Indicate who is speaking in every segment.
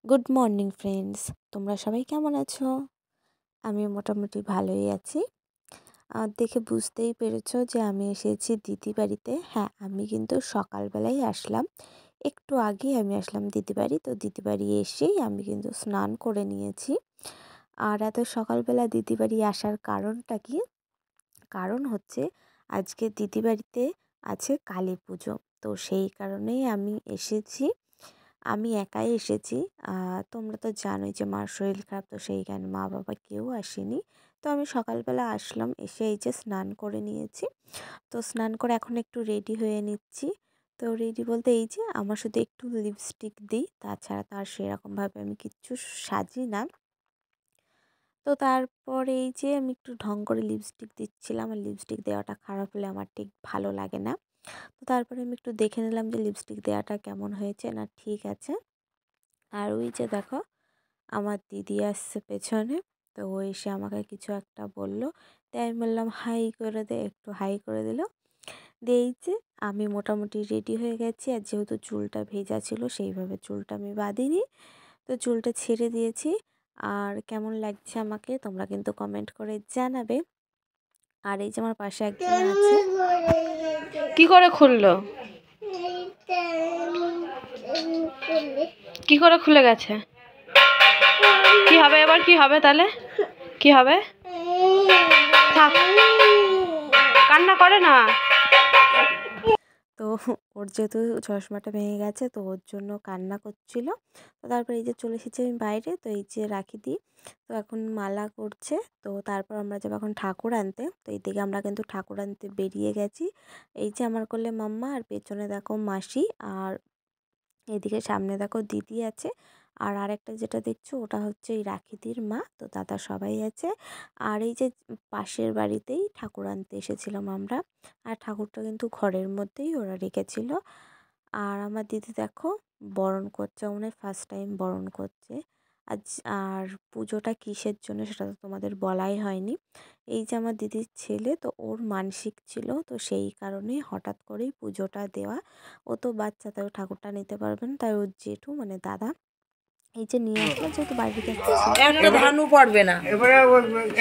Speaker 1: Good morning friends, তোমরা সবাই কেমন আছো? আমি মোটামুটি ভালোই আছি। দেখে বুঝতেই পেরেছো যে আমি এসেছি দিদি বাড়িতে। হ্যাঁ, আমি কিন্তু সকালবেলাই আসলাম, একটু আগেই আমি আসলাম দিদি বাড়ি। তো দিদি বাড়ি এসেই আমি কিন্তু স্নান করে নিয়েছি। আর এত সকালবেলা দিদি বাড়ি আসার কারণটা কি? কারণ হচ্ছে আজকে দিদি বাড়িতে আছে কালী পুজো, তো সেই কারণেই আমি এসেছি। আমি একাই এসেছি। তোমরা তো জানোই যে মার শরীর খারাপ, তো সেই কারণে মা বাবা কেউ আসেনি। তো আমি সকালবেলা আসলাম, এসে এই যে স্নান করে নিয়েছি। তো স্নান করে এখন একটু রেডি হয়ে নিচ্ছি। তো রেডি বলতে এই যে আমার শুধু একটু লিপস্টিক দিই, তাছাড়া তো আর সেরকমভাবে আমি কিচ্ছু সাজি না। তো তারপরে এই যে আমি একটু ঢং করে লিপস্টিক দিচ্ছিলাম, আর লিপস্টিক দেওয়াটা খারাপ হলে আমার ঠিক ভালো লাগে না। তো তারপরে আমি একটু দেখে নিলাম যে লিপস্টিক দেওয়াটা কেমন হয়েছে না ঠিক আছে। আর ওই যে দেখো আমার দিদি আসছে পেছনে, তো ও এসে আমাকে কিছু একটা বলল, তাই আমি বললাম হাই করে দে, একটু হাই করে দিল। দিয়ে এই যে আমি মোটামুটি রেডি হয়ে গেছি, আর যেহেতু চুলটা ভেজা ছিল সেইভাবে চুলটা আমি বাঁধিনি, তো চুলটা ছেড়ে দিয়েছি। আর কেমন লাগছে আমাকে তোমরা কিন্তু কমেন্ট করে জানাবে। আর এই যে আমার পাশে একজন আছে।
Speaker 2: কি করে খুললো? কি করে খুলে গেছে? কি হবে এবার? কি হবে তাহলে? কি হবে? থাক, কান্না করে না।
Speaker 1: তো ওর যেহেতু চশমাটা ভেঙে গেছে, তো ওর জন্য কান্না করছিল। তো তারপর এই যে চলে এসেছি আমি বাইরে, তো এই যে রাখি দিই, তো এখন মালা করছে। তো তারপর আমরা যাবো এখন ঠাকুর আনতে। তো এইদিকে আমরা কিন্তু ঠাকুর আনতে বেরিয়ে গেছি। এই যে আমার কোলে মাম্মা, আর পেছনে দেখো মাসি, আর এদিকে সামনে দেখো দিদি আছে। আর আরেকটা যেটা দেখছো ওটা হচ্ছে এই রাখিদির মা, তো দাদা সবাই আছে। আর এই যে পাশের বাড়িতেই ঠাকুর আনতে এসেছিলাম আমরা। আর ঠাকুরটা কিন্তু ঘরের মধ্যেই ওরা রেখেছিল। আর আমার দিদি দেখো বরণ করছে, মানে ফার্স্ট টাইম বরণ করছে আজ। আর পুজোটা কিসের জন্য সেটা তো তোমাদের বলাই হয়নি। এই যে আমার দিদির ছেলে, তো ওর মানসিক ছিল, তো সেই কারণে হঠাৎ করেই পুজোটা দেওয়া। ও তো বাচ্চা, তাই ঠাকুরটা নিতে পারবেন, তাই ওর জেঠু মানে দাদা এই যে নিয়ে আসলো, যেহেতু বাড়িতে একটা
Speaker 3: একটা ধানও পড়বে না। এবারে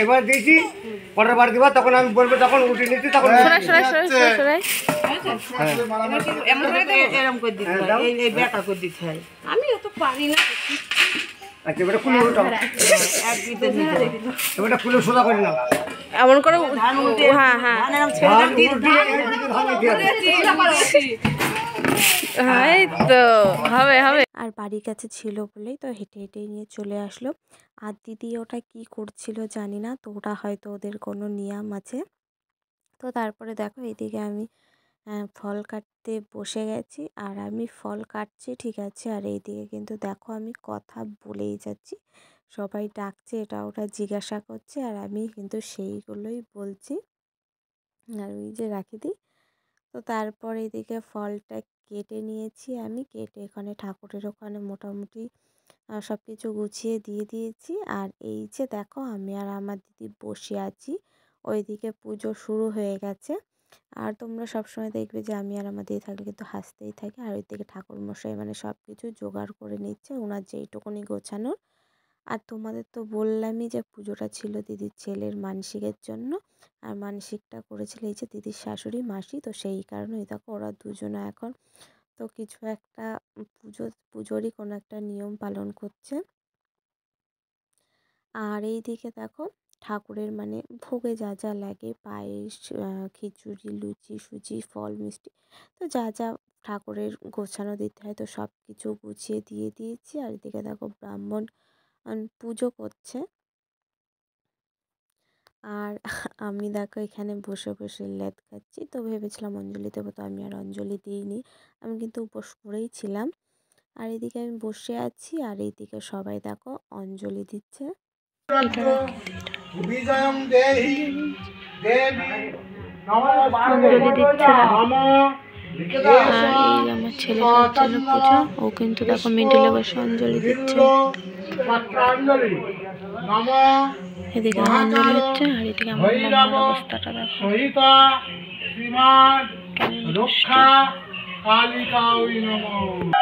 Speaker 3: এবার দিয়েছি, পরের বার দিবা তখন আমি বলবো, তখন উঠে নিচ্ছি তখন
Speaker 2: সরাই সরাই সরাই সরাই সরাই।
Speaker 3: এরকম করে দিতে হয়, এই ব্যাটা করে দিতে হয়। আমি অত পারি না। আচ্ছা এবারে খুলে উল্টাও, এক দিতে দিতে এবারে খুলে সোজা করে নাও,
Speaker 2: এমন করে।
Speaker 3: ধান উল্টে,
Speaker 2: হ্যাঁ হ্যাঁ
Speaker 3: ধান এরকম ছেড়ে দিতে,
Speaker 2: হ্যাঁ, এই তো হবে হবে।
Speaker 1: আর বাড়ির কাছে ছিল বলেই তো হেঁটে হেঁটেই নিয়ে চলে আসলো। আর দিদি ওটা কি করছিল জানি না, তো ওটা হয়তো ওদের কোনো নিয়ম আছে। তো তারপরে দেখো এদিকে আমি ফল কাটতে বসে গেছি, আর আমি ফল কাটছি ঠিক আছে। আর এইদিকে কিন্তু দেখো আমি কথা বলেই যাচ্ছি, সবাই ডাকছে, এটা ওটা জিজ্ঞাসা করছে, আর আমি কিন্তু সেইগুলোই বলছি। আর ওই যে রাখি দিই। তো তারপর এদিকে ফলটা কেটে নিয়েছি, আমি কেটে এখানে ঠাকুরের ওখানে মোটামুটি সব কিছু গুছিয়ে দিয়ে দিয়েছি। আর এই যে দেখো আমি আর আমার দিদি বসে আছি, ওইদিকে পুজো শুরু হয়ে গেছে। আর তোমরা সবসময় দেখবে যে আমি আর আমার দিদি থাকলে কিন্তু হাসতেই থাকে। আর ওইদিকে ঠাকুরমশাই মানে সব কিছু জোগাড় করে নিচ্ছে, ওনার যেইটুকুনি গোছানোর। আর তোমাদের তো বললামই যে পুজোটা ছিল দিদির ছেলের মানসিকের জন্য। আর মানসিকটা করেছিল এই যে দিদির শাশুড়ি মাসি, তো সেই কারণে দেখো ওরা দুজনে এখন তো কিছু একটা পুজোরই কোনো একটা নিয়ম পালন করছে। আর এই দিকে দেখো ঠাকুরের মানে ভোগে যা যা লাগে, পায়েস, খিচুড়ি, লুচি সুজি, ফল মিষ্টি, তো যা যা ঠাকুরের গোছানো দিতে হয়, তো সব কিছু গুছিয়ে দিয়ে দিয়েছি। আর এদিকে দেখো ব্রাহ্মণ পুজো করছে। আর আমি দেখো এখানে বসে বসে লেদ খাচ্ছি। তো ভেবেছিলাম অঞ্জলি দেবো, তো আমি আর অঞ্জলি দিইনি, আমি কিন্তু উপোস করেই ছিলাম। আর এদিকে আমি বসে আছি, আর এইদিকে সবাই দেখো অঞ্জলি দিচ্ছে।
Speaker 3: বিজয়ম দেহি দেবী
Speaker 2: অঞ্জলি দিচ্ছে। আর এই আমার ছেলে হচ্ছিল পুজো, ও কিন্তু দেখো মিডিলে বসে অঞ্জলি দিচ্ছে। এদিকে অঞ্জলি হচ্ছে, আর এদিকে আমার মামার অবস্থাটা দেখো।
Speaker 3: সহিতা শ্রীমান রক্ষা কালিকাই নমঃ।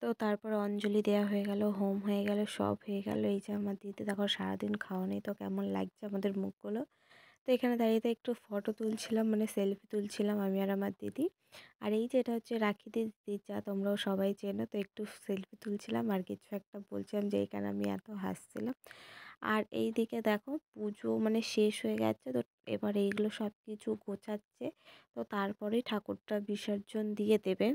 Speaker 1: তো তারপর অঞ্জলি দেওয়া হয়ে গেল, হোম হয়ে গেল, সব হয়ে গেল। এই যে আমার দিদি দেখো সারাদিন খাওয়া নেই, তো কেমন লাগছে আমাদের মুখগুলো। তো এখানে দাঁড়িয়ে একটু ফটো তুলছিলাম, মানে সেলফি তুলছিলাম আমি আর আমার দিদি। আর এই যে এটা হচ্ছে রাখি দিদি, যা তোমরাও সবাই চেনো। তো একটু সেলফি তুলছিলাম আর কিছু একটা বলছিলাম, যে এইখানে আমি এত হাসছিলাম। আর এই দিকে দেখো পুজো মানে শেষ হয়ে গেছে, তো এবার এইগুলো সব কিছু গোছাচ্ছে। তো তারপরেই ঠাকুরটা বিসর্জন দিয়ে দেবে।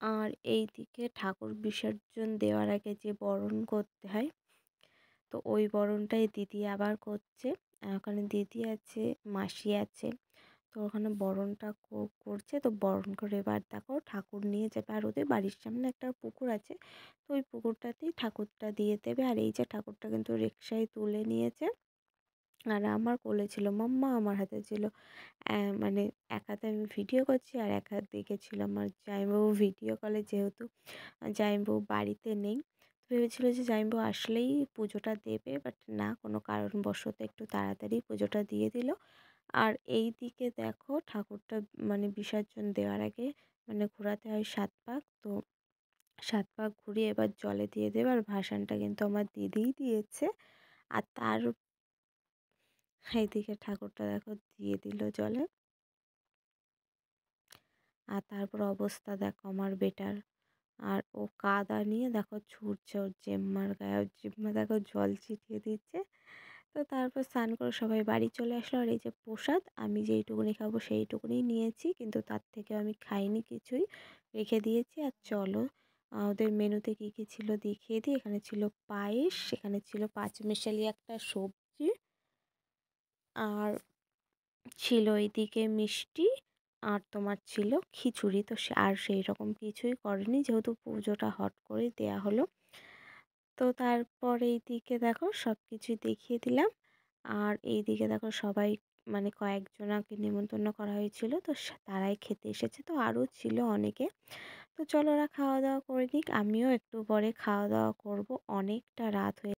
Speaker 1: আর এই দিকে ঠাকুর বিসর্জন দেওয়ার আগে যে বরণ করতে হয়, তো ওই বরণটাই দিদি আবার করছে। ওখানে দিদি আছে, মাসি আছে, তো ওখানে বরণটা করছে। তো বরণ করে এবার দেখো ঠাকুর নিয়ে যাবে। আর ওদের বাড়ির সামনে একটা পুকুর আছে, তো ওই পুকুরটাতেই ঠাকুরটা দিয়ে দেবে। আর এই যে ঠাকুরটা কিন্তু রিকশায় তুলে নিয়েছে, আর আমার কোলে ছিল মাম্মা, আমার হাতে ছিল মানে এক হাতে আমি ভিডিও করছি, আর এক হাত দিকে ছিল আমার জামাইবাবু ভিডিও কলে, যেহেতু জামাইবাবু বাড়িতে নেই। তো ভেবেছিল যে জামাইবাবু আসলেই পুজোটা দেবে, বাট না, কোনো কারণবশত একটু তাড়াতাড়ি পুজোটা দিয়ে দিল। আর এই দিকে দেখো ঠাকুরটা মানে বিসর্জন দেওয়ার আগে মানে ঘোরাতে হয় 7 পাক। তো 7 পাক ঘুরিয়ে এবার জলে দিয়ে দেবে। আর ভাসানটা কিন্তু আমার দিদিই দিয়েছে। আর তার এইদিকে ঠাকুরটা দেখো দিয়ে দিল জলে। আর তারপর অবস্থা দেখো আমার বেটার, আর ও কাদা নিয়ে দেখো ছুটছে ওর জেম্মার গায়ে, ওর জেম্মা দেখো জল ছিটিয়ে দিচ্ছে। তো তারপর স্নান করে সবাই বাড়ি চলে আসলো। আর এই যে প্রসাদ, আমি যেইটুকুনি খাবো সেইটুকুনি নিয়েছি, কিন্তু তার থেকে আমি খাইনি কিছুই, রেখে দিয়েছি। আর চলো ওদের মেনুতে কী কী ছিল দেখিয়ে দিই। এখানে ছিল পায়েস, সেখানে ছিল পাঁচমিশালি একটা সবজি, আর ছিল এইদিকে মিষ্টি, আর তোমার ছিল খিচুড়ি। তো আর সেই রকম কিছুই করেনি, যেহেতু পুজোটা হট করে দেয়া হলো। তো তারপর এইদিকে দেখো সব কিছুই দেখিয়ে দিলাম। আর এইদিকে দেখো সবাই মানে কয়েকজনাকে নিমন্ত্রণ করা হয়েছিল, তো তারাই খেতে এসেছে। তো আরও ছিল অনেকে। তো চলো ওরা খাওয়া দাওয়া করে নিক, আমিও একটু পরে খাওয়া দাওয়া করব, অনেকটা রাত হয়ে